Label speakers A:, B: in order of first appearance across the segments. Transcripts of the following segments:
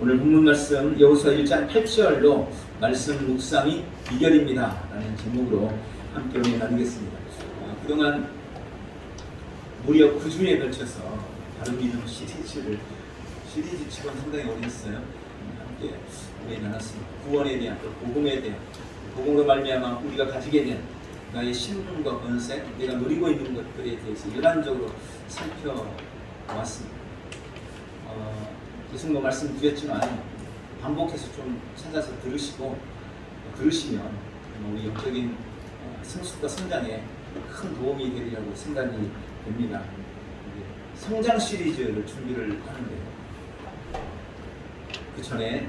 A: 오늘 본문 말씀 여호수아 1장 8절로 말씀 묵상이 비결입니다 라는 제목으로 함께 은혜 나누겠습니다. 그동안 무려 9주에 걸쳐서 바른 믿음 시리즈치고는 상당히 오래 했어요. 함께 은혜 나눴습니다. 구원에 대한 또 복음에 대한 복음과 말미암아 우리가 가지게 된 나의 신분과 권세, 내가 누리고 있는 것들에 대해서 일반적으로 살펴보았습니다. 계속 말씀드렸지만 반복해서 좀 찾아서 들으시면 우리 영적인 성숙과 성장에 큰 도움이 되리라고 생각이 됩니다. 성장 시리즈를 준비를 하는데요. 그 전에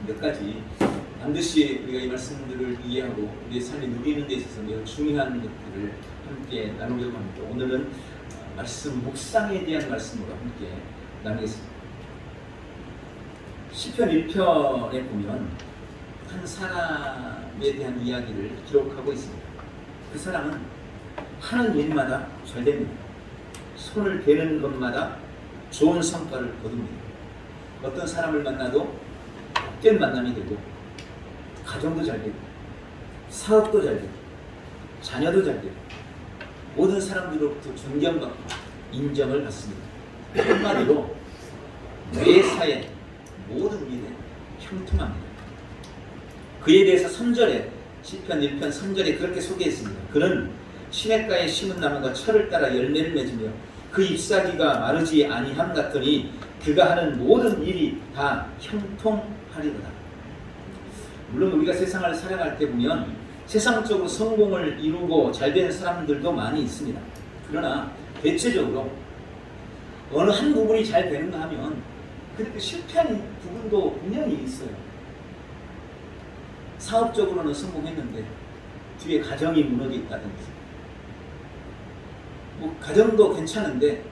A: 몇 가지 반드시 우리가 이 말씀들을 이해하고 우리의 삶에 누리는 데 있어서 매우 중요한 것들을 함께 나누려고 합니다. 오늘은 말씀 묵상에 대한 말씀으로 함께 나누겠습니다. 시편 1편에 보면 한 사람에 대한 이야기를 기록하고 있습니다. 그 사람은 하는 일마다 잘 됩니다. 손을 대는 것마다 좋은 성과를 거둡니다. 어떤 사람을 만나도 복된 만남이 되고 가정도 잘 되고 사업도 잘 되고 자녀도 잘 되고 모든 사람들로부터 존경받고 인정을 받습니다. 한마디로 매사에 모든 일에 형통합니다. 그에 대해서 시편 1편 3절에 그렇게 소개했습니다. 그는 시냇가에 심은 나무가 철을 따라 열매를 맺으며 그 잎사귀가 마르지 아니함 같더니 그가 하는 모든 일이 다 형통하리로다. 물론 우리가 세상을 살아갈 때 보면 세상적으로 성공을 이루고 잘되는 사람들도 많이 있습니다. 그러나 대체적으로 어느 한 부분이 잘 되는가 하면 그렇게 실패한 부분도 분명히 있어요. 사업적으로는 성공했는데 뒤에 가정이 무너져 있다든지 가정도 괜찮은데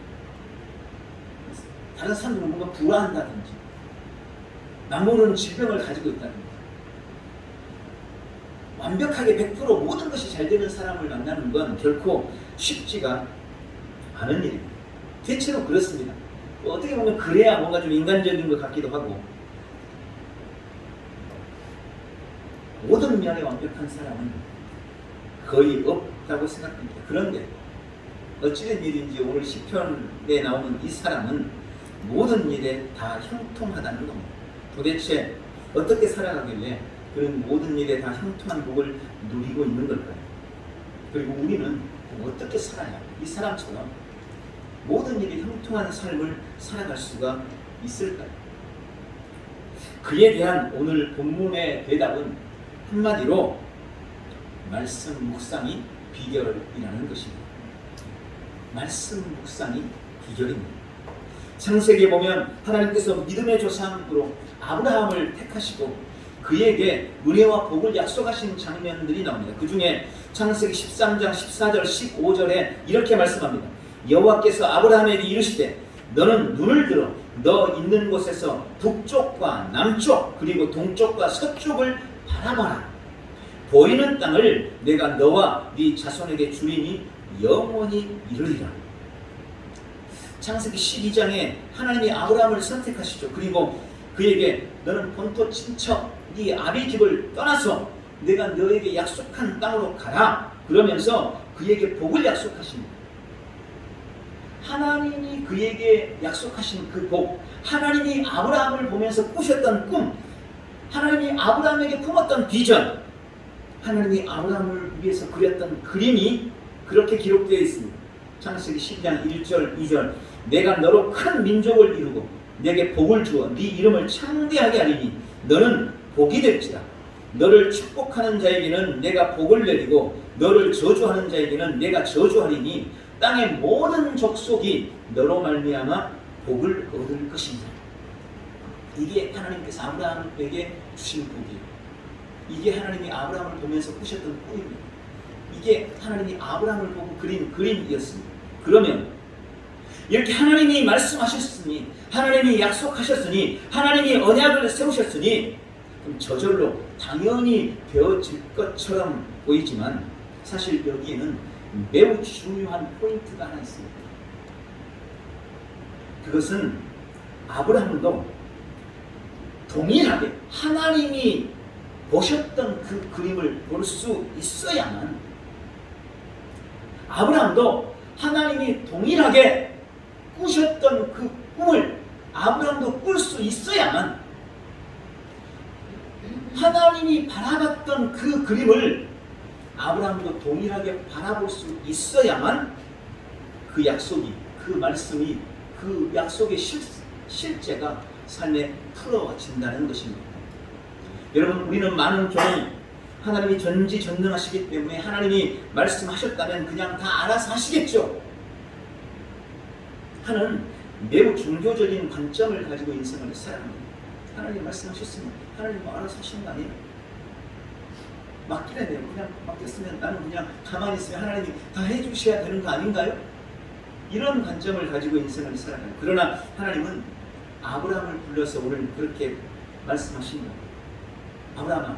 A: 다른 사람들은 뭔가 불화한다든지 남모르는 질병을 가지고 있다든지 완벽하게 100% 모든 것이 잘 되는 사람을 만나는 건 결코 쉽지가 않은 일입니다. 대체로 그렇습니다. 어떻게 보면 그래야 뭔가 좀 인간적인 것 같기도 하고 모든 면에 완벽한 사람은 거의 없다고 생각합니다. 그런데 어찌된 일인지 오늘 시편에 나오는 이 사람은 모든 일에 다 형통하다는 겁니다. 도대체 어떻게 살아가길래 그런 모든 일에 다 형통한 복을 누리고 있는 걸까요? 그리고 우리는 어떻게 살아야 이 사람처럼 모든 일이 형통한 삶을 살아갈 수가 있을까요? 그에 대한 오늘 본문의 대답은 한마디로 말씀 묵상이 비결이라는 것입니다. 말씀 묵상이 비결입니다. 창세기에 보면 하나님께서 믿음의 조상으로 아브라함을 택하시고 그에게 은혜와 복을 약속하신 장면들이 나옵니다. 그 중에 창세기 13장 14절 15절에 이렇게 말씀합니다. 여호와께서 아브라함에게 이르시되 너는 눈을 들어 너 있는 곳에서 북쪽과 남쪽 그리고 동쪽과 서쪽을 바라봐라. 보이는 땅을 내가 너와 네 자손에게 주리니 영원히 이르리라. 창세기 12장에 하나님이 아브라함을 선택하시죠. 그리고 그에게 너는 본토 친척 네 아비 집을 떠나서 내가 너에게 약속한 땅으로 가라. 그러면서 그에게 복을 약속하십니다. 하나님이 그에게 약속하신 그 복, 하나님이 아브라함을 보면서 꾸셨던 꿈, 하나님이 아브라함에게 품었던 비전, 하나님이 아브라함을 위해서 그렸던 그림이 그렇게 기록되어 있습니다. 창세기 12장 1절 2절 내가 너로 큰 민족을 이루고 내게 복을 주어 네 이름을 창대하게 하리니 너는 복이 될지라. 너를 축복하는 자에게는 내가 복을 내리고 너를 저주하는 자에게는 내가 저주하리니 땅의 모든 족속이 너로 말미암아 복을 얻을 것입니다. 이게 하나님께서 아브라함에게 주신 복이에요. 이게 하나님이 아브라함을 보면서 꾸셨던 꿈입니다. 이게 하나님이 아브라함을 보고 그린 그림이었습니다. 그러면 이렇게 하나님이 말씀하셨으니 하나님이 약속하셨으니 하나님이 언약을 세우셨으니 그럼 저절로 당연히 되어질 것처럼 보이지만 사실 여기에는 매우 중요한 포인트가 하나 있습니다. 그것은 아브라함도 동일하게 하나님이 보셨던 그 그림을 볼 수 있어야만, 아브라함도 하나님이 동일하게 꾸셨던 그 꿈을 아브라함도 꿀 수 있어야만, 하나님이 바라봤던 그 그림을 아브라함도 동일하게 바라볼 수 있어야만 그 약속이, 그 말씀이, 그 약속의 실제가 삶에 풀어진다는 것입니다. 여러분, 우리는 많은 경우 하나님이 전지전능하시기 때문에 하나님이 말씀하셨다면 그냥 다 알아서 하시겠죠 하는 매우 종교적인 관점을 가지고 인생을 살아갑니다. 하나님 말씀하셨으면 하나님 뭐 알아서 하시는 거 아니에요? 맡기래 돼요. 그냥 맡겼으면 나는 그냥 가만히 있으면 하나님이 다 해주셔야 되는 거 아닌가요? 이런 관점을 가지고 인생을 살아가요. 그러나 하나님은 아브라함을 불러서 오늘 그렇게 말씀하십니다. 아브라함아,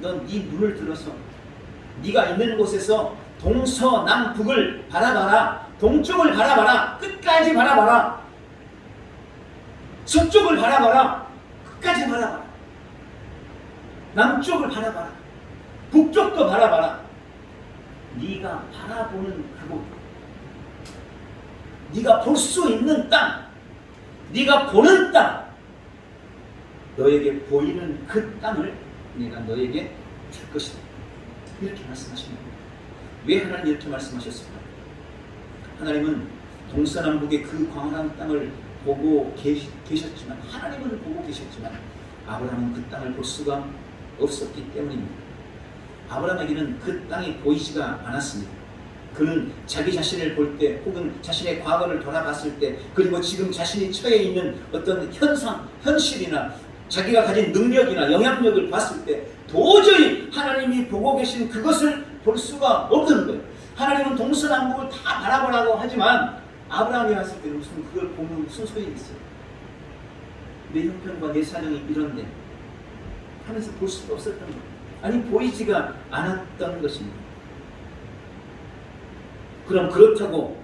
A: 넌 네 눈을 들어서 네가 있는 곳에서 동서남북을 바라봐라. 동쪽을 바라봐라. 끝까지 바라봐라. 서쪽을 바라봐라. 끝까지 바라봐라. 남쪽을 바라봐라. 북쪽도 바라봐라. 네가 바라보는 그곳, 네가 볼 수 있는 땅, 네가 보는 땅, 너에게 보이는 그 땅을 내가 너에게 줄 것이다. 이렇게 말씀하십니다. 왜 하나님 이렇게 말씀하셨을까? 하나님은 동서남북의 그 광활한 땅을 보고 계셨지만, 하나님은 보고 계셨지만 아브라함은 그 땅을 볼 수가 없었기 때문입니다. 아브라함에게는 그 땅이 보이지가 않았습니다. 그는 자기 자신을 볼 때, 혹은 자신의 과거를 돌아봤을 때, 그리고 지금 자신이 처해 있는 어떤 현실이나 자기가 가진 능력이나 영향력을 봤을 때 도저히 하나님이 보고 계신 그것을 볼 수가 없는 거예요. 하나님은 동서남북을 다 바라보라고 하지만 아브라함이 왔을 때는 그걸 보면 무슨 소용이 있어요? 내 형편과 내 사정이 이런데 하면서 볼 수가 없었던 거예요. 아니, 보이지가 않았던 것입니다. 그럼 그렇다고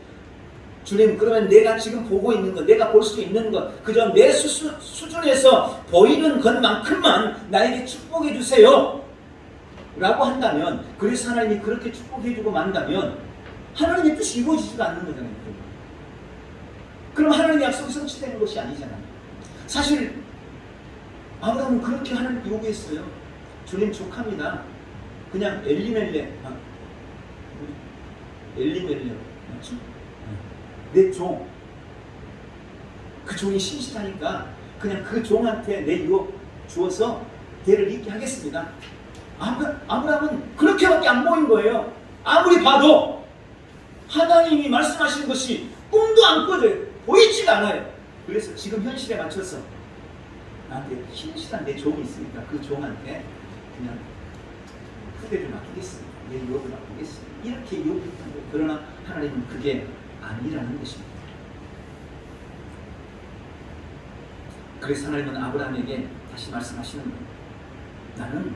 A: 주님, 그러면 내가 지금 보고 있는 것, 내가 볼 수 있는 것, 그저 내 수준에서 보이는 것만큼만 나에게 축복해 주세요 라고 한다면, 그래서 하나님이 그렇게 축복해 주고 만다면 하나님의 뜻이 이루어지지가 않는 거잖아요. 그럼 하나님의 약속이 성취되는 것이 아니잖아요. 사실 아브라함은 그렇게 하나님께 요구했어요. 주님, 족합니다. 그냥 엘리멜렉 맞죠? 내 종, 그 종이 신실하니까 그냥 그 종한테 내 유업 주어서 대를 잇게 하겠습니다. 아브라함은 그렇게밖에 안 보인 거예요. 아무리 봐도 하나님이 말씀하신 것이 꿈도 안 꿔져요. 보이지가 않아요. 그래서 지금 현실에 맞춰서 나한테 신실한 내 종이 있으니까 그 종한테 그냥 후대를 맡기겠습니다. 내 유업을 맡기겠습니다. 이렇게 요구했던 거예요. 그러나 하나님은 그게 아니라는 것입니다. 그래서 하나님은 아브라함에게 다시 말씀하시는 거예요. 나는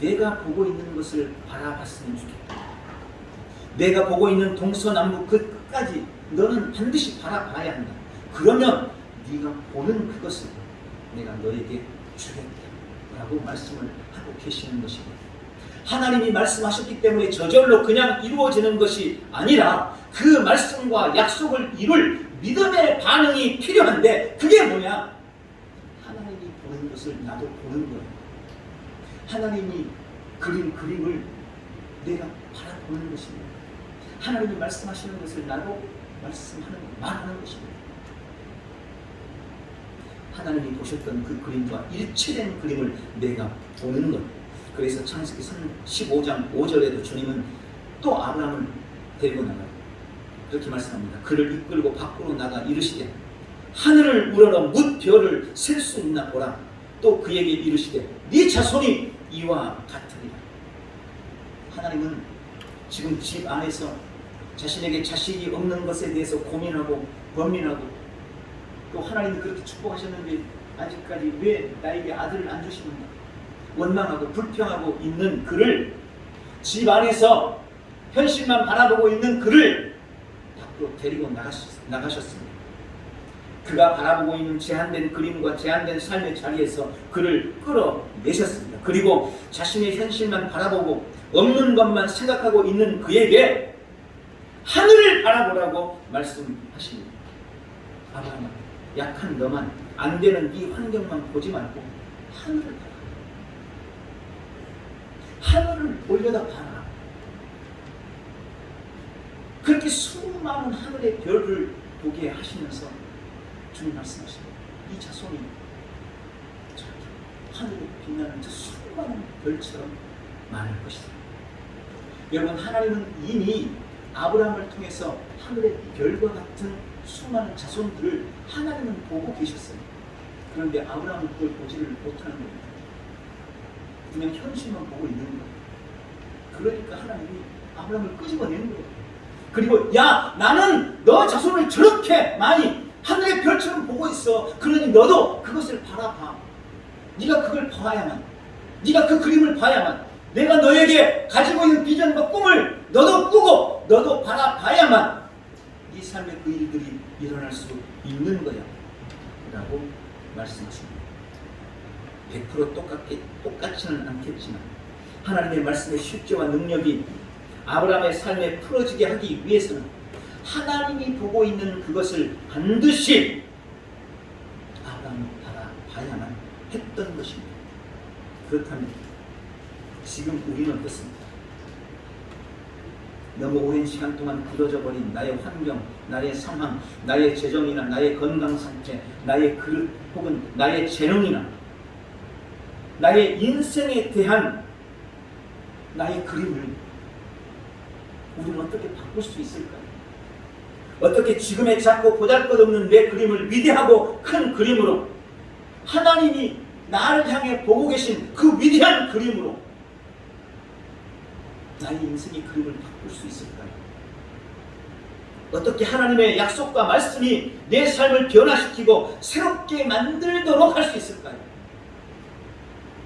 A: 내가 보고 있는 것을 바라봤으면 좋겠다. 내가 보고 있는 동서남북 그 끝까지 너는 반드시 바라봐야 한다. 그러면 네가 보는 그것을 내가 너에게 주겠다 라고 말씀을 하고 계시는 것입니다. 하나님이 말씀하셨기 때문에 저절로 그냥 이루어지는 것이 아니라 그 말씀과 약속을 이룰 믿음의 반응이 필요한데, 그게 뭐냐? 하나님이 보는 것을 나도 보는 거예요. 하나님이 그린 그림을 내가 바라보는 것입니다. 하나님이 말씀하시는 것을 나도 말하는 것입니다. 하나님이 보셨던 그 그림과 일치된 그림을 내가 보는 것. 그래서 창세기 15장 5절에도 주님은 또 아브라함을 데리고 나가요. 그렇게 말씀합니다. 그를 이끌고 밖으로 나가 이르시되 하늘을 우러러 뭇별을 셀 수 있나 보라. 또 그에게 이르시되 네 자손이 이와 같으리라. 하나님은 지금 집 안에서 자신에게 자식이 없는 것에 대해서 고민하고 번민하고, 또 하나님이 그렇게 축복하셨는데 아직까지 왜 나에게 아들을 안 주시는가 원망하고 불평하고 있는 그를, 집 안에서 현실만 바라보고 있는 그를 밖으로 데리고 나가셨습니다. 그가 바라보고 있는 제한된 그림과 제한된 삶의 자리에서 그를 끌어내셨습니다. 그리고 자신의 현실만 바라보고 없는 것만 생각하고 있는 그에게 하늘을 바라보라고 말씀하십니다. 아브라함아, 약한 너만, 안 되는 이 환경만 보지 말고 하늘을 봐라. 하늘을 올려다 봐라. 그렇게 수많은 하늘의 별을 보게 하시면서 주님 말씀하십니다. 이 자손이 저렇게 하늘에 빛나는 저 수많은 별처럼 많을 것이다. 여러분, 하나님은 이미 아브라함을 통해서 하늘의 별과 같은 수많은 자손들을 하나님은 보고 계셨어요. 그런데 아브라함은 그걸 보지를 못하는 겁니다. 그냥 현실만 보고 있는 거예요. 그러니까 하나님이 아브라함을 끄집어내는 거예요. 그리고 야, 나는 너 자손을 저렇게 많이 하늘의 별처럼 보고 있어. 그러니 너도 그것을 바라봐. 네가 그걸 봐야만, 네가 그 그림을 봐야만, 내가 너에게 가지고 있는 비전과 꿈을 너도 꾸고 너도 바라봐야만 네 삶의 그 일들이 일어날 수 있는 거야 라고 말씀하십니다. 100% 똑같지는 않겠지만 하나님의 말씀의 실제와 능력이 아브라함의 삶에 풀어지게 하기 위해서는 하나님이 보고 있는 그것을 반드시 아브라함이 바라봐야만 했던 것입니다. 그렇다면 지금 우리는 어떻습니까? 너무 오랜 시간 동안 굳어져 버린 나의 환경, 나의 상황, 나의 재정이나 나의 건강 상태, 나의 그릇 혹은 나의 재능이나 나의 인생에 대한 나의 그림을 우리는 어떻게 바꿀 수 있을까요? 어떻게 지금의 작고 보잘것없는 내 그림을 위대하고 큰 그림으로, 하나님이 나를 향해 보고 계신 그 위대한 그림으로 나의 인생의 그림을 바꿀 수 있을까요? 어떻게 하나님의 약속과 말씀이 내 삶을 변화시키고 새롭게 만들도록 할 수 있을까요?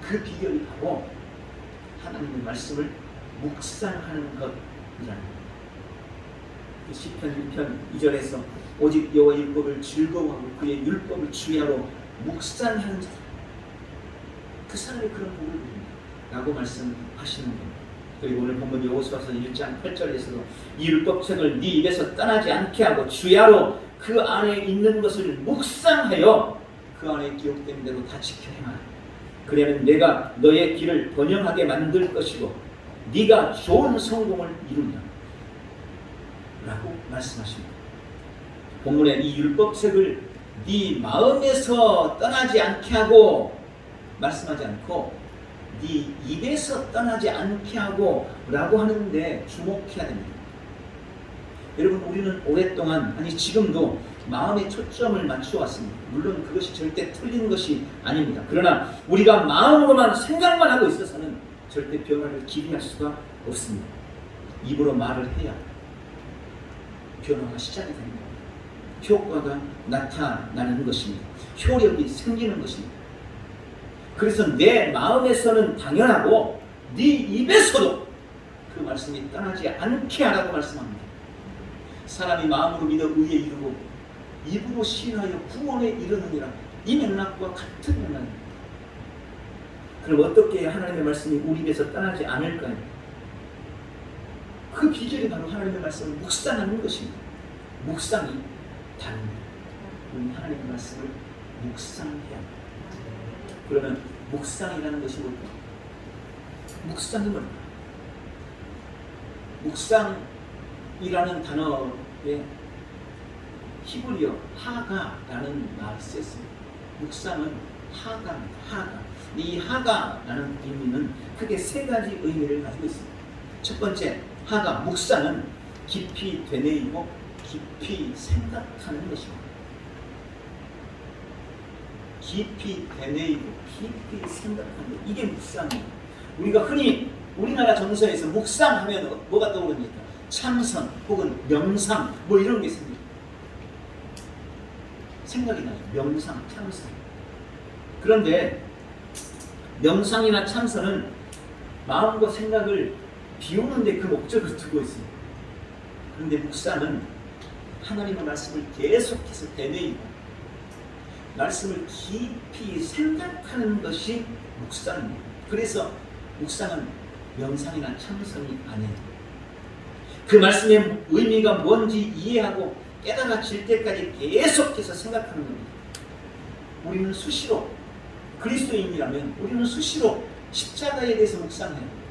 A: 그 비결이 바로 하나님의 말씀을 묵상하는 것이라는 시편 1편 2절에서 오직 여호와의 율법을 즐거워하고 그의 율법을 주야로 묵상하는 자, 그 사람이 그런 복을 누립니다 라고 말씀하시는 겁니다. 그리고 오늘 본문 여호수아서 1장 8절에서도 이 율법책을 네 입에서 떠나지 않게 하고 주야로 그 안에 있는 것을 묵상하여 그 안에 기록된 대로 다 지켜 행하라. 그러면 내가 너의 길을 번영하게 만들 것이고 네가 좋은 성공을 이룬다 라고 말씀하십니다. 본문에 이 율법책을 네 마음에서 떠나지 않게 하고 말씀하지 않고 네 입에서 떠나지 않게 하고 라고 하는데 주목해야 됩니다. 여러분, 우리는 오랫동안, 아니 지금도 마음의 초점을 맞춰왔습니다. 물론 그것이 절대 틀린 것이 아닙니다. 그러나 우리가 마음으로만 생각만 하고 있어서는 절대 변화를 기대할 수가 없습니다. 입으로 말을 해야 변화가 시작이 됩니다. 효과가 나타나는 것입니다. 효력이 생기는 것입니다. 그래서 내 마음에서는 당연하고 네 입에서도 그 말씀이 떠나지 않게 하라고 말씀합니다. 사람이 마음으로 믿어 의에 이르고 입으로 시인하여 구원에 이르느니라. 이 맥락과 같은 맥락입니다. 그럼 어떻게 해야 하나님의 말씀이 우리 입에서 떠나지 않을까요? 그 비결이 바로 하나님의 말씀을 묵상하는 것입니다. 묵상이 다릅니다. 우리 하나님의 말씀을 묵상해야 합니다. 그러면 묵상이라는 것이 뭘까요? 묵상이 뭘까요? 묵상이라는 단어에 히브리어 하가라는 말이 쓰였습니다. 묵상은 하가입니다. 하가. 이 하가라는 의미는 크게 세 가지 의미를 가지고 있습니다. 첫 번째, 하가, 묵상은 깊이 되뇌이고 깊이 생각하는 것입니다. 깊이 되뇌이고 깊이 생각하는 것, 이게 묵상입니다. 우리가 흔히 우리나라 정서에서 묵상하면 뭐가 떠오릅니까? 참선 혹은 명상 뭐 이런 게 있습니다. 생각이 나죠. 명상, 참선. 그런데 명상이나 참선은 마음과 생각을 비우는데 그 목적을 두고 있습니다. 그런데 묵상은 하나님의 말씀을 계속해서 되뇌이고 말씀을 깊이 생각하는 것이 묵상입니다. 그래서 묵상은 명상이나 참선이 아니에요. 그 말씀의 의미가 뭔지 이해하고 깨달아질 때까지 계속해서 생각하는 겁니다. 우리는 수시로 그리스도인이라면 우리는 수시로 십자가에 대해서 묵상해요.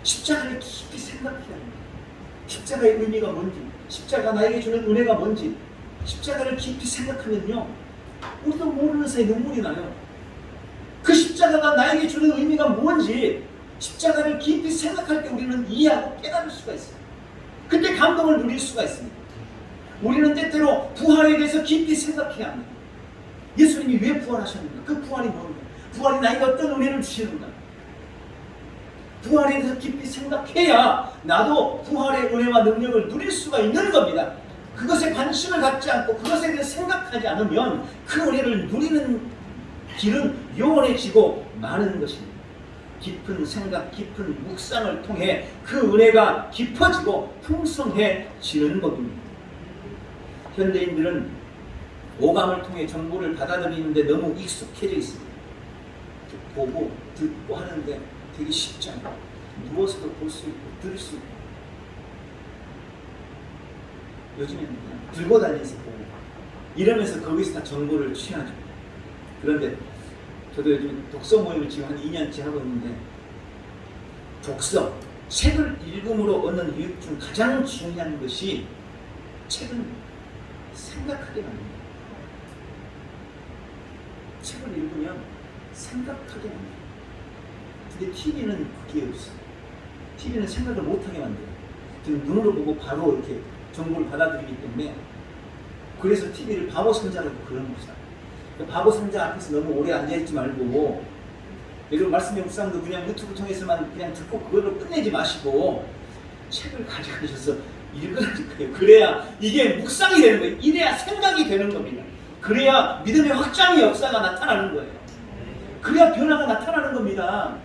A: 십자가를 깊이 생각해야 합니다. 십자가의 의미가 뭔지, 십자가 나에게 주는 은혜가 뭔지 십자가를 깊이 생각하면요, 우리도 모르는 사이에 눈물이 나요. 그 십자가가 나에게 주는 의미가 뭔지 십자가를 깊이 생각할 때 우리는 이해하고 깨달을 수가 있어요. 그때 감동을 누릴 수가 있습니다. 우리는 때때로 부활에 대해서 깊이 생각해야 합니다. 예수님이 왜 부활하셨는가? 그 부활이 뭔가? 부활이 나에게 어떤 은혜를 주시는가? 부활에 대해서 깊이 생각해야 나도 부활의 은혜와 능력을 누릴 수가 있는 겁니다. 그것에 관심을 갖지 않고 그것에 대해 생각하지 않으면 그 은혜를 누리는 길은 요원해지고 마는 것입니다. 깊은 생각, 깊은 묵상을 통해 그 은혜가 깊어지고 풍성해지는 법입니다. 현대인들은 오감을 통해 정보를 받아들이는데 너무 익숙해져 있습니다. 보고 듣고 하는데 되게 쉽지 않아요. 누워서도 볼 수 있고 들을 수 있고, 요즘에는 그냥 들고 다니면서 보고 이러면서 거기서 다 정보를 취하죠. 그런데 저도 요즘 독서 모임을 지금 한 2년째 하고 있는데, 독서, 책을 읽음으로 얻는 유익 중 가장 중요한 것이 책은 생각하게 만듭니다. 책을 읽으면 생각하게 만듭니다. 근데 TV는 그게 없어요. TV는 생각을 못하게 만들어요. 지금 눈으로 보고 바로 이렇게 정보를 받아들이기 때문에, 그래서 TV를 바보 상자라고 그런 거죠. 바보 상자 앞에서 너무 오래 앉아있지 말고, 여러분 말씀의 묵상도 그냥 유튜브 통해서만 그냥 듣고 그걸로 끝내지 마시고 책을 가져가셔서 읽으라니까요. 그래야 이게 묵상이 되는 거예요. 이래야 생각이 되는 겁니다. 그래야 믿음의 확장의 역사가 나타나는 거예요. 그래야 변화가 나타나는 겁니다.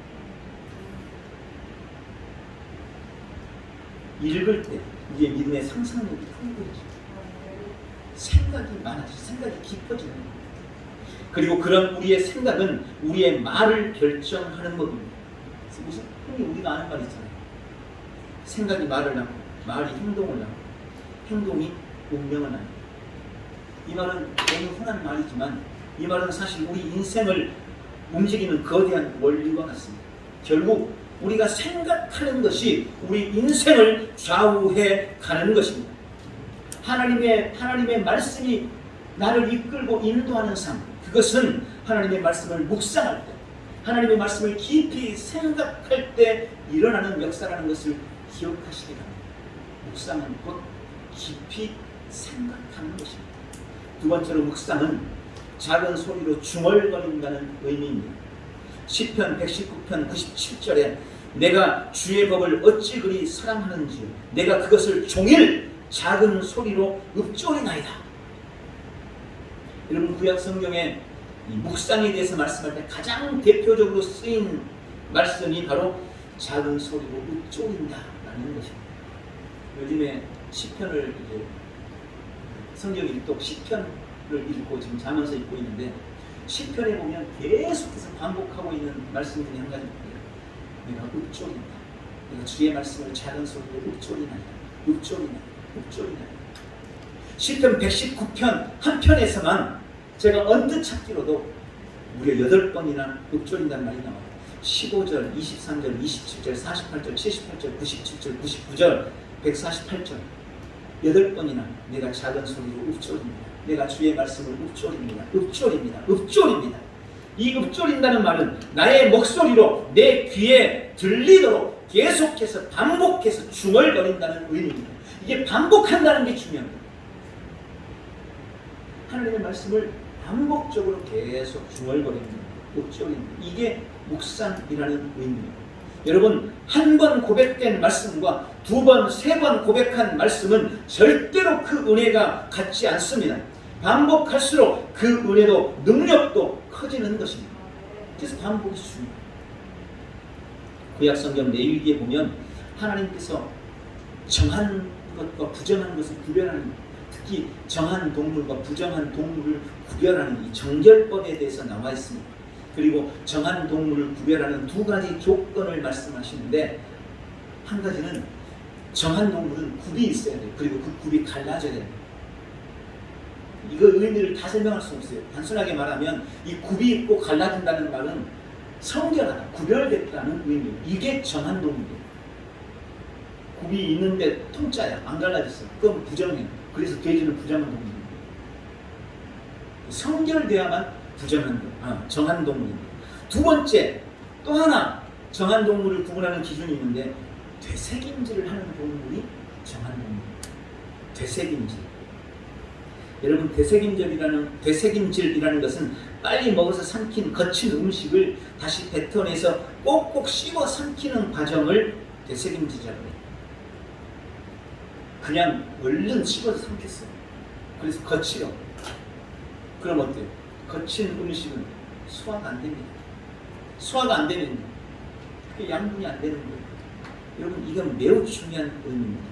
A: 읽을 때 이게 믿음의 상상력이 풍부해지고 생각이 많아지고 생각이 깊어지는 겁니다. 그리고 그런 우리의 생각은 우리의 말을 결정하는 법입니다. 무슨 흔히 우리가 아는 말 있잖아요. 생각이 말을 낳고 말이 행동을 낳고 행동이 운명을 낳고. 이 말은 너무 흔한 말이지만 이 말은 사실 우리 인생을 움직이는 거대한 원리와 같습니다. 결국 우리가 생각하는 것이 우리 인생을 좌우해 가는 것입니다. 하나님의 말씀이 나를 이끌고 인도하는 삶, 그것은 하나님의 말씀을 묵상할 때, 하나님의 말씀을 깊이 생각할 때 일어나는 역사라는 것을 기억하시기 바랍니다. 묵상은 곧 깊이 생각하는 것입니다. 두 번째로 묵상은 작은 소리로 중얼거린다는 의미입니다. 시편 119편 97절에 내가 주의 법을 어찌 그리 사랑하는지 내가 그것을 종일 작은 소리로 읊조리나이다. 여러분, 구약 성경에 이 묵상에 대해서 말씀할 때 가장 대표적으로 쓰인 말씀이 바로 작은 소리로 읊조린다라는 것입니다. 요즘에 시편을 이제 성경 일독 시편을 읽고 지금 자면서 읽고 있는데, 시편에 보면 계속해서 반복하고 있는 말씀 중에 한 가지입니다. 내가 읊조린다. 내가 주의 말씀을 작은 소리로 읊조리나이다. 읊조리나이다. 읊조리나이다. 시편 119편 한 편에서만 제가 언뜻 찾기로도 무려 8번이나 읊조린다는 말이 나와요. 15절, 23절, 27절, 48절, 78절, 97절, 99절, 148절 8번이나 내가 작은 소리로 읊조립니다. 내가 주의 말씀을 읊조립니다. 읊조립니다. 읊조립니다. 이 읊조린다는 말은 나의 목소리로 내 귀에 들리도록 계속해서 반복해서 중얼거린다는 의미입니다. 이게 반복한다는 게 중요합니다. 하나님의 말씀을 반복적으로 계속 중얼거립니다. 읊조립니다. 이게 묵상이라는 의미입니다. 여러분, 한 번 고백된 말씀과 2번, 3번 고백한 말씀은 절대로 그 은혜가 같지 않습니다. 반복할수록 그 은혜도 능력도 커지는 것입니다. 그래서 반복이 중요합니다. 구약성경 레위기에 보면 하나님께서 정한 것과 부정한 것을 구별하는, 특히 정한 동물과 부정한 동물을 구별하는 이 정결법에 대해서 나와 있습니다. 그리고 정한 동물을 구별하는 두 가지 조건을 말씀하시는데, 한 가지는 정한 동물은 굽이 있어야 돼요. 그리고 그 굽이 갈라져야 돼요. 이거 의미를 다 설명할 수 없어요. 단순하게 말하면 이 굽이 있고 갈라진다는 말은 성결하다, 구별됐다는 의미예요. 이게 정한 동물이에요. 굽이 있는데 통짜야, 안 갈라졌어. 그럼 부정해요. 그래서 돼지는 부정한 동물이에요. 성결돼야만 정한 동물입니다. 두 번째, 또 하나 정한 동물을 구분하는 기준이 있는데, 되새김질을 하는 동물이 정한 동물입니다. 되새김질. 여러분, 되새김질이라는 것은 빨리 먹어서 삼킨 거친 음식을 다시 뱉어내서 꼭꼭 씹어 삼키는 과정을 되새김질이라고 해요. 그냥 얼른 씹어서 삼켰어요. 그래서 거칠어. 그럼 어때요? 거친 음식은 소화가 안 됩니다. 소화가 안 되면 그게 양분이 안 되는 거예요. 여러분, 이건 매우 중요한 의미입니다.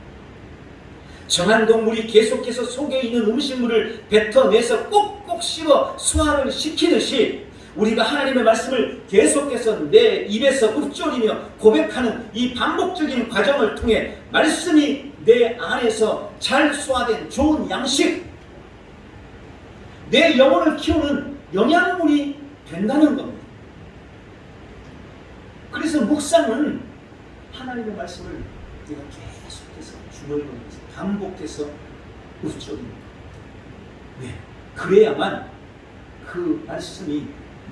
A: 정한 동물이 계속해서 속에 있는 음식물을 뱉어내서 꼭꼭 씹어 소화를 시키듯이, 우리가 하나님의 말씀을 계속해서 내 입에서 읊조리며 고백하는 이 반복적인 과정을 통해 말씀이 내 안에서 잘 소화된 좋은 양식, 내 영혼을 키우는 영양분이 된다는 겁니다. 그래서 묵상은 하나님의 말씀을 내가 계속해서 중얼거리면서 반복해서 읊조립니다. 네, 그래야만 그 말씀이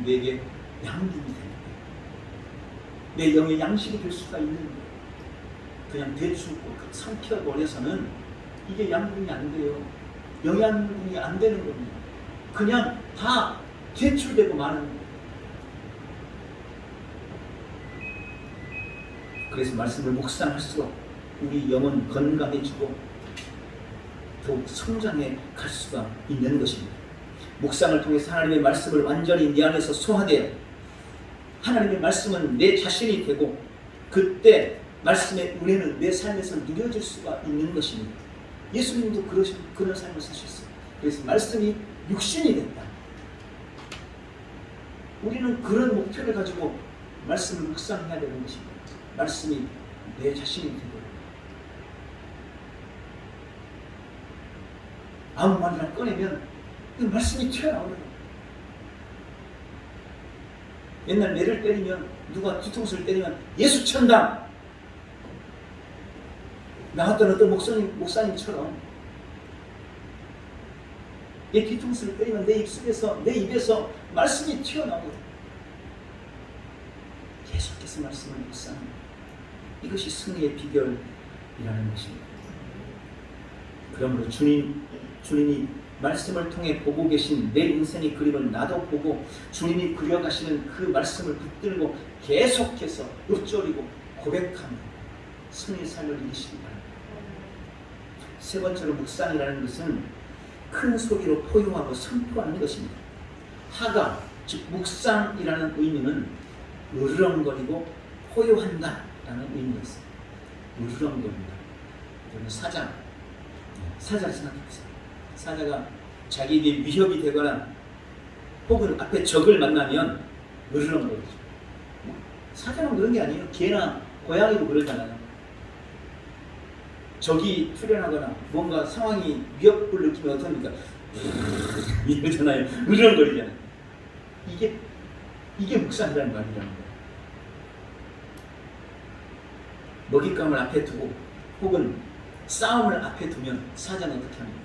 A: 내게 양분이 됩니다. 내 영의 양식이 될 수가 있는 거예요. 그냥 대충 삼켜버려서는 이게 양분이 안 돼요. 영양분이 안 되는 겁니다. 그냥 다 제출되고 마는 거예요. 그래서 말씀을 묵상할수록 우리 영은 건강해지고 더욱 성장해 갈 수가 있는 것입니다. 묵상을 통해서 하나님의 말씀을 완전히 내 안에서 소화되어 하나님의 말씀은 내 자신이 되고, 그때 말씀의 은혜는 내 삶에서 누려질 수가 있는 것입니다. 예수님도 그런 삶을 사셨어요. 그래서 말씀이 육신이 됐다. 우리는 그런 목표를 가지고 말씀을 묵상해야 되는 것입니다. 말씀이 내 자신이 되고, 아무 말이나 꺼내면 그 말씀이 튀어나오더라고요. 옛날 매를 때리면, 누가 뒤통수를 때리면 예수 천당! 나왔던 어떤 목사님처럼 내 뒤통수를 때리면 내 입에서 말씀이 튀어나오더라고요. 계속해서 말씀을 묵상합니다. 이것이 승리의 비결이라는 것입니다. 그러므로 주님이 말씀을 통해 보고 계신 내 인생의 그림을 나도 보고, 주님이 그려가시는 그 말씀을 붙들고 계속해서 읊조리고 고백하며 승리의 삶을 이기시기 바랍니다. 세 번째로, 묵상이라는 것은 큰 소리로 포용하고 선포하는 것입니다. 하가, 즉 묵상이라는 의미는 으르렁거리고 포효한다 라는 의미가 있습니다. 으르렁거린다. 여러분, 사자를 생각해보세요. 사자가 자기에게 위협이 되거나 혹은 앞에 적을 만나면 으르렁거리죠. 사자는 그런 게 아니에요. 개나 고양이도 그러잖아요. 적이 출현하거나 뭔가 상황이 위협을 느끼면 어떡합니까? 이러잖아요. 으르렁거리잖아요. 이게 묵상이라는 말이라는 거예요. 먹잇감을 앞에 두고 혹은 싸움을 앞에 두면 사자는 어떻게 합니까?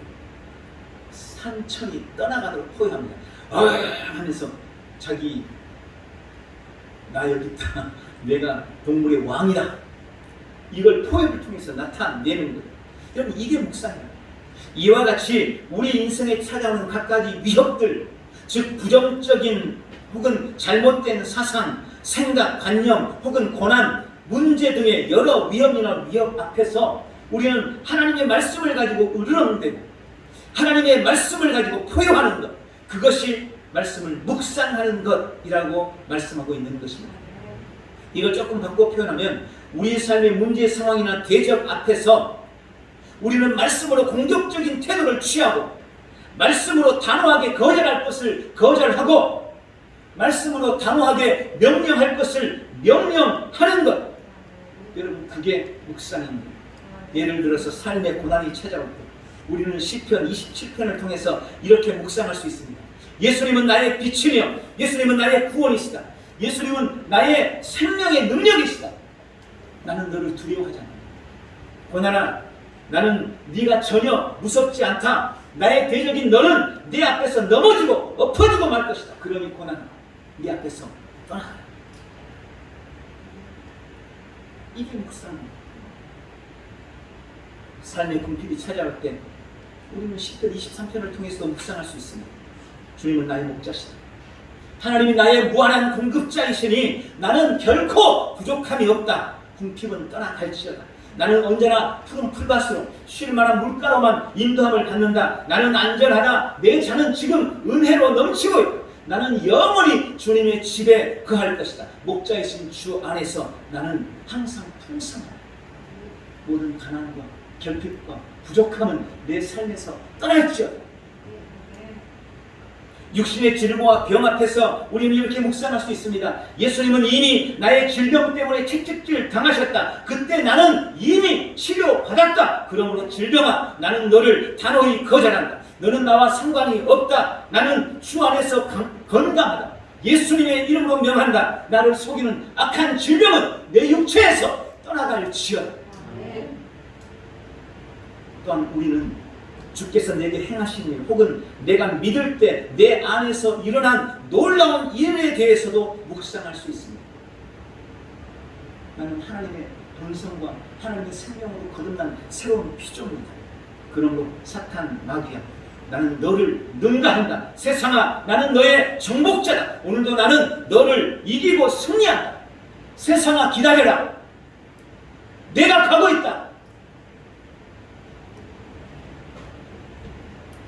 A: 산천이 떠나가도록 포효합니다. 하면서 자기, 나 여기 있다. 내가 동물의 왕이다. 이걸 포효를 통해서 나타내는 거예요. 여러분, 이게 묵상이에요. 이와 같이 우리 인생에 찾아오는 각가지 위협들, 즉 부정적인 혹은 잘못된 사상, 생각, 관념 혹은 고난, 문제 등의 여러 위험이나 위협 앞에서 우리는 하나님의 말씀을 가지고 으르렁대고 하나님의 말씀을 가지고 포효하는 것, 그것이 말씀을 묵상하는 것이라고 말씀하고 있는 것입니다. 이걸 조금 바꿔 표현하면, 우리 삶의 문제 상황이나 대적 앞에서 우리는 말씀으로 공격적인 태도를 취하고 말씀으로 단호하게 거절할 것을 거절하고 말씀으로 단호하게 명령할 것을 명령하는 것. 여러분, 그게 묵상입니다. 예를 들어서 삶의 고난이 찾아올 때 우리는 시편 27편을 통해서 이렇게 묵상할 수 있습니다. 예수님은 나의 빛이며 예수님은 나의 구원이시다. 예수님은 나의 생명의 능력이시다. 나는 너를 두려워하지 않아. 고난아, 나는 네가 전혀 무섭지 않다. 나의 대적인 너는 네 앞에서 넘어지고 엎어지고 말 것이다. 그러니 고난아, 네 앞에서 떠나가라. 이게 묵상입니다. 삶의 궁핍이 찾아올 때 우리는 10편 23편을 통해서도 묵상할 수 있습니다. 주님은 나의 목자시다. 하나님이 나의 무한한 공급자이시니 나는 결코 부족함이 없다. 궁핍은 떠나갈지어다. 나는 언제나 푸른 풀밭으로 쉴 만한 물가로만 인도함을 받는다. 나는 안전하다. 내 자는 지금 은혜로 넘치고 있다. 나는 영원히 주님의 집에 거할 것이다. 목자이신 주 안에서 나는 항상 풍성하다. 모든 가난과 결핍과 부족함은 내 삶에서 떠날지어다. 육신의 질고와 병 앞에서 우리는 이렇게 묵상할 수 있습니다. 예수님은 이미 나의 질병 때문에 채찍질 당하셨다. 그때 나는 이미 치료받았다. 그러므로 질병아, 나는 너를 단호히 거절한다. 너는 나와 상관이 없다. 나는 주 안에서 건강하다. 예수님의 이름으로 명한다. 나를 속이는 악한 질병은 내 육체에서 떠나갈지어다. 또한 우리는 주께서 내게 행하신 일 혹은 내가 믿을 때 내 안에서 일어난 놀라운 일에 대해서도 묵상할 수 있습니다. 나는 하나님의 본성과 하나님의 생명으로 거듭난 새로운 피조물이다. 그러므로 사탄, 마귀야, 나는 너를 능가한다. 세상아, 나는 너의 정복자다. 오늘도 나는 너를 이기고 승리한다. 세상아, 기다려라. 내가 가고 있다.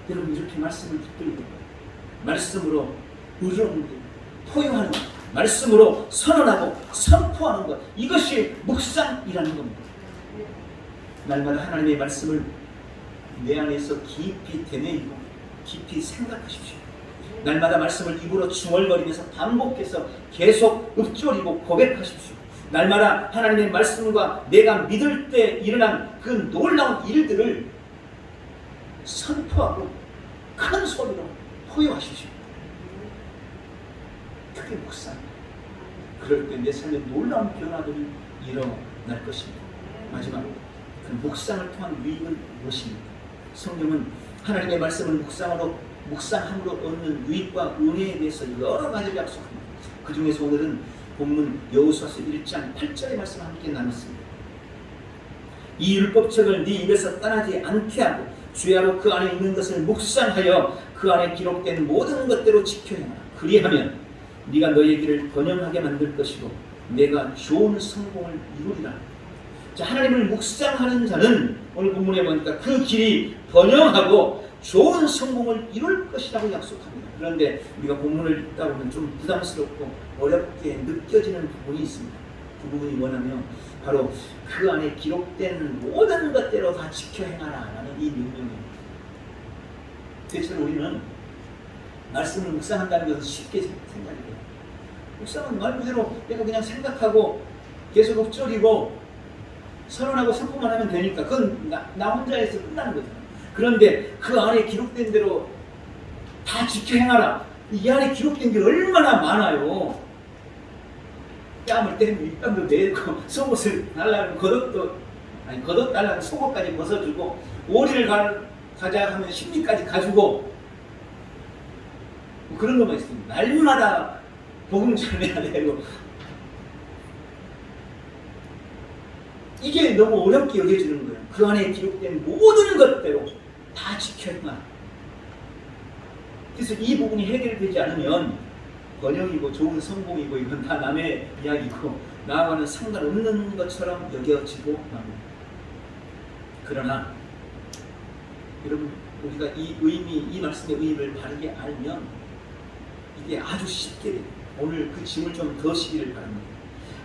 A: 여러분, 이렇게 말씀을 붙들고 말씀으로 의로운 것, 포용하는 것, 말씀으로 선언하고 선포하는 것, 이것이 묵상이라는 겁니다. 날마다 하나님의 말씀을 내 안에서 깊이 되뇌이고 깊이 생각하십시오. 날마다 말씀을 입으로 중얼거리면서 반복해서 계속 읊조리고 고백하십시오. 날마다 하나님의 말씀과 내가 믿을 때 일어난 그 놀라운 일들을 선포하고 큰 소리로 포용하십시오. 그게 묵상입니다. 그럴 때 내 삶에 놀라운 변화들이 일어날 것입니다. 마지막, 그 묵상을 통한 유익은 무엇입니까? 성경은 하나님의 말씀을 묵상함으로 얻는 유익과 은혜에 대해서 여러 가지를 약속합니다. 그 중에서 오늘은 본문 여호수아서 1장 8절의 말씀을 함께 나눴습니다. 이 율법책을 네 입에서 떠나지 않게 하고 주야로 그 안에 있는 것을 묵상하여 그 안에 기록된 모든 것대로 지켜 행하라. 그리하면 네가 너의 길을 번영하게 만들 것이고 내가 좋은 성공을 이루리라. 자, 하나님을 묵상하는 자는 오늘 본문에 보니까 그 길이 번영하고 좋은 성공을 이룰 것이라고 약속합니다. 그런데 우리가 본문을 읽다 보면 좀 부담스럽고 어렵게 느껴지는 부분이 있습니다. 그 부분이 뭐냐면 바로 그 안에 기록된 모든 것대로 다 지켜 행하라라는 이 명령입니다. 대체로 우리는 말씀을 묵상한다는 것은 쉽게 생각이 돼요. 묵상은 말 그대로 내가 그냥 생각하고 계속 읊조리고 선언하고 선포만 하면 되니까 그건 나 혼자 해서 끝나는 거잖아요. 그런데 그 안에 기록된 대로 다 지켜 행하라. 이 안에 기록된 게 얼마나 많아요. 뺨을 때리면 입담도 내고 속옷을 달라면 겉옷 달라면 속옷까지 벗어주고 오리를 가자 하면 심리까지 가지고 뭐 그런 것만 있습니다. 날마다 복음 전해야 되고 이게 너무 어렵게 여겨지는 거예요. 그 안에 기록된 모든 것대로 다 지켜야. 그래서 이 부분이 해결되지 않으면 번영이고 좋은 성공이고 이건 다 남의 이야기고 나와는 상관없는 것처럼 여겨지고 맙니다. 그러나 여러분, 우리가 이 말씀의 의미를 바르게 알면 이게 아주 쉽게 돼요. 오늘 그 짐을 좀 더 시기를 바랍니다.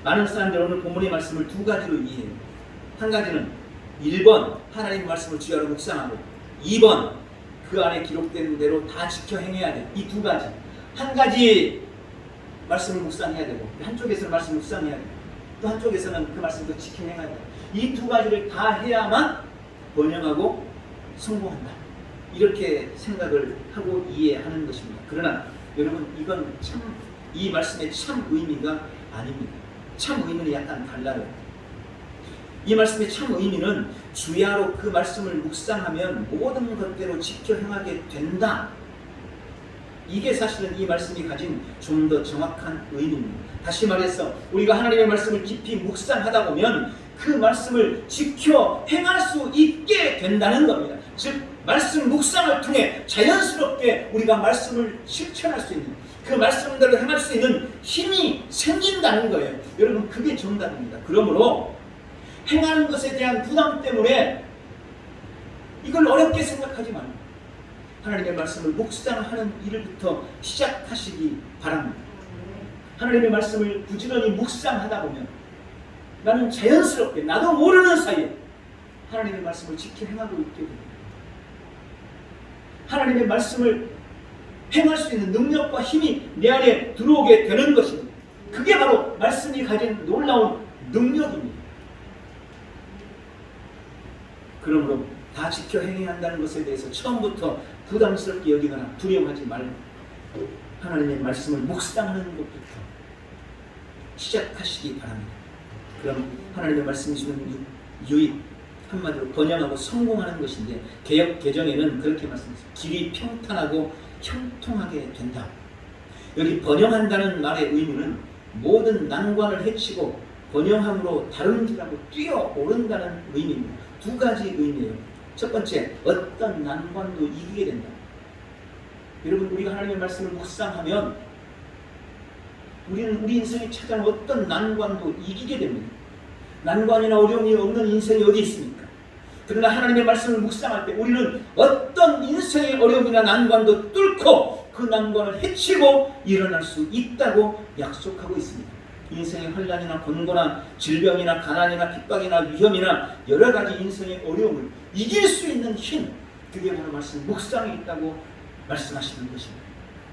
A: 많은 사람들은 오늘 본문의 말씀을 두 가지로 이해해요. 한 가지는 1번 하나님 말씀을 주야로 묵상하고 2번 그 안에 기록된 대로 다 지켜 행해야 돼. 이 두 가지. 한 가지 말씀을 묵상해야 되고 한쪽에서는 말씀을 묵상해야 되고 또 한쪽에서는 그 말씀을 지켜 행해야 돼. 이 두 가지를 다 해야만 번영하고 성공한다. 이렇게 생각을 하고 이해하는 것입니다. 그러나 여러분 이건 참 이 말씀의 참 의미가 아닙니다. 참 의미는 약간 달라요. 이 말씀의 참 의미는 주야로 그 말씀을 묵상하면 모든 것대로 지켜 행하게 된다. 이게 사실은 이 말씀이 가진 좀 더 정확한 의미입니다. 다시 말해서 우리가 하나님의 말씀을 깊이 묵상하다 보면 그 말씀을 지켜 행할 수 있게 된다는 겁니다. 즉 말씀 묵상을 통해 자연스럽게 우리가 말씀을 실천할 수 있는 그 말씀대로 행할 수 있는 힘이 생긴다는 거예요. 여러분 그게 정답입니다. 그러므로 행하는 것에 대한 부담 때문에 이걸 어렵게 생각하지 말고 하나님의 말씀을 묵상하는 일부터 시작하시기 바랍니다. 하나님의 말씀을 부지런히 묵상하다 보면 나는 자연스럽게 나도 모르는 사이에 하나님의 말씀을 지켜 행하고 있게 됩니다. 하나님의 말씀을 행할 수 있는 능력과 힘이 내 안에 들어오게 되는 것입니다. 그게 바로 말씀이 가진 놀라운 능력입니다. 그러므로 다 지켜 행해야 한다는 것에 대해서 처음부터 부담스럽게 여기거나 두려워하지 말고 하나님의 말씀을 묵상하는 것부터 시작하시기 바랍니다. 그럼 하나님의 말씀이 주는 유익 한마디로 번영하고 성공하는 것인데 개역 개정에는 그렇게 말씀했습니다. 길이 평탄하고 형통하게 된다. 여기 번영한다는 말의 의미는 모든 난관을 해치고 번영함으로 다름질하고 뛰어오른다는 의미입니다. 두 가지 의미예요. 첫 번째, 어떤 난관도 이기게 된다. 여러분 우리가 하나님의 말씀을 묵상하면 우리는 우리 인생에 찾아오는 어떤 난관도 이기게 됩니다. 난관이나 어려움이 없는 인생이 어디 있습니까? 그러나 하나님의 말씀을 묵상할 때 우리는 어떤 인생의 어려움이나 난관도 뚫고 그 난관을 해치고 일어날 수 있다고 약속하고 있습니다. 인생의 환난이나 권고나 질병이나 가난이나 핍박이나 위험이나 여러 가지 인생의 어려움을 이길 수 있는 힘, 그게 바로 말씀 묵상에 있다고 말씀하시는 것입니다.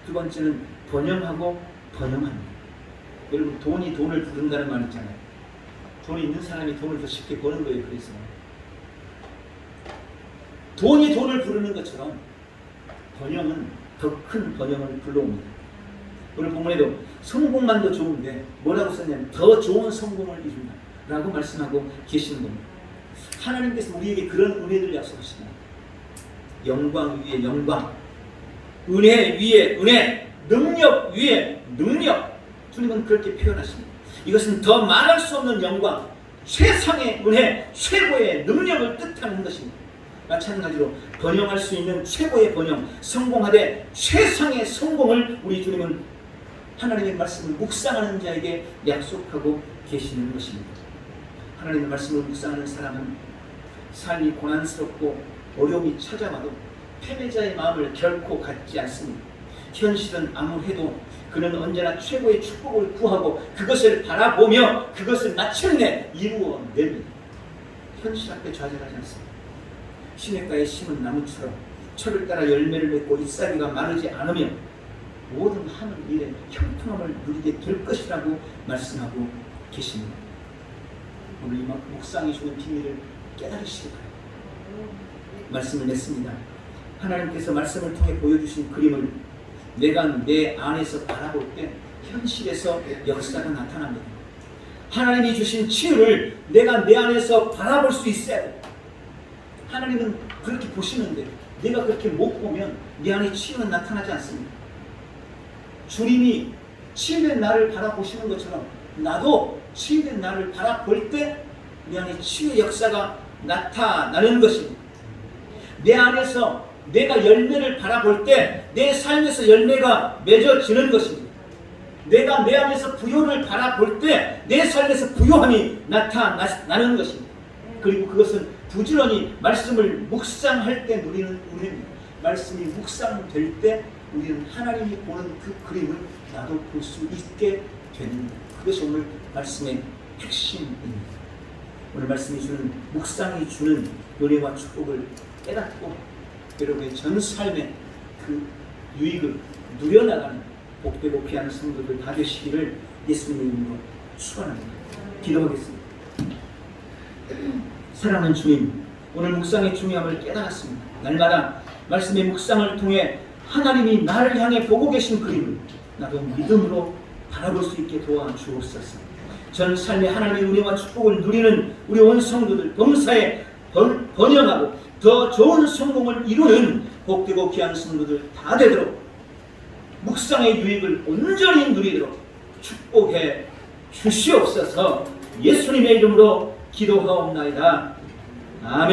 A: 두 번째는 번영하고 번영합니다. 여러분 돈이 돈을 부른다는 말 있잖아요. 돈이 있는 사람이 돈을 더 쉽게 버는 거예요. 그래서 돈이 돈을 부르는 것처럼 번영은 더 큰 번영을 불러옵니다. 오늘 본문에도 성공만도 좋은데 뭐라고 썼냐면 더 좋은 성공을 이룬다 라고 말씀하고 계시는 겁니다. 하나님께서 우리에게 그런 은혜를 약속하시잖아요. 영광 위에 영광, 은혜 위에 은혜, 능력 위에 능력, 주님은 그렇게 표현하십니다. 이것은 더 말할 수 없는 영광, 최상의 은혜, 최고의 능력을 뜻하는 것입니다. 마찬가지로 번영할 수 있는 최고의 번영, 성공하되 최상의 성공을 우리 주님은 하나님의 말씀을 묵상하는 자에게 약속하고 계시는 것입니다. 하나님의 말씀을 묵상하는 사람은 삶이 고난스럽고 어려움이 찾아와도 패배자의 마음을 결코 갖지 않습니다. 현실은 아무해도 그는 언제나 최고의 축복을 구하고 그것을 바라보며 그것을 마침내 이루어냅니다. 현실 앞에 좌절하지 않습니다. 시냇가에 심은 나무처럼 철을 따라 열매를 맺고 잎사귀가 마르지 않으며 모든 하늘 일에 형통함을 누리게 될 것이라고 말씀하고 계십니다. 오늘 이 묵상이 주는 비밀을 깨달으시기 바랍니다. 말씀을 냈습니다. 하나님께서 말씀을 통해 보여주신 그림을 내가 내 안에서 바라볼 때 현실에서 역사가 나타납니다. 하나님이 주신 치유를 내가 내 안에서 바라볼 수 있어야 돼. 하나님은 그렇게 보시는데 내가 그렇게 못 보면 내 안에 치유는 나타나지 않습니다. 주님이 치유된 나를 바라보시는 것처럼 나도 치유된 나를 바라볼 때 내 안에 치유의 역사가 나타나는 것입니다. 내 안에서 내가 열매를 바라볼 때 내 삶에서 열매가 맺어지는 것입니다. 내가 내 안에서 부요를 바라볼 때 내 삶에서 부요함이 나타나는 것입니다. 그리고 그것은 부지런히 말씀을 묵상할 때 누리는 은혜입니다. 말씀이 묵상될 때 우리는 하나님이 보는 그 그림을 나도 볼 수 있게 되는 것. 그것이 오늘 말씀의 핵심입니다. 오늘 말씀이 주는, 묵상이 주는 은혜와 축복을 깨닫고 여러분의 전 삶의 그 유익을 누려나가는 복되고 귀한 성도들 다 되시기를 예수님의 이름으로 축원합니다. 기도하겠습니다. 사랑하는 주님, 오늘 묵상의 중요함을 깨달았습니다. 날마다 말씀의 묵상을 통해 하나님이 나를 향해 보고 계신 그림을 나도 믿음으로 바라볼 수 있게 도와주옵소서. 전 삶의 하나님의 은혜와 축복을 누리는 우리 온 성도들 범사에 번영하고 더 좋은 성공을 이루는 복되고 귀한 성도들 다 되도록 묵상의 유익을 온전히 누리도록 축복해 주시옵소서. 예수님의 이름으로 기도하옵나이다. 아멘.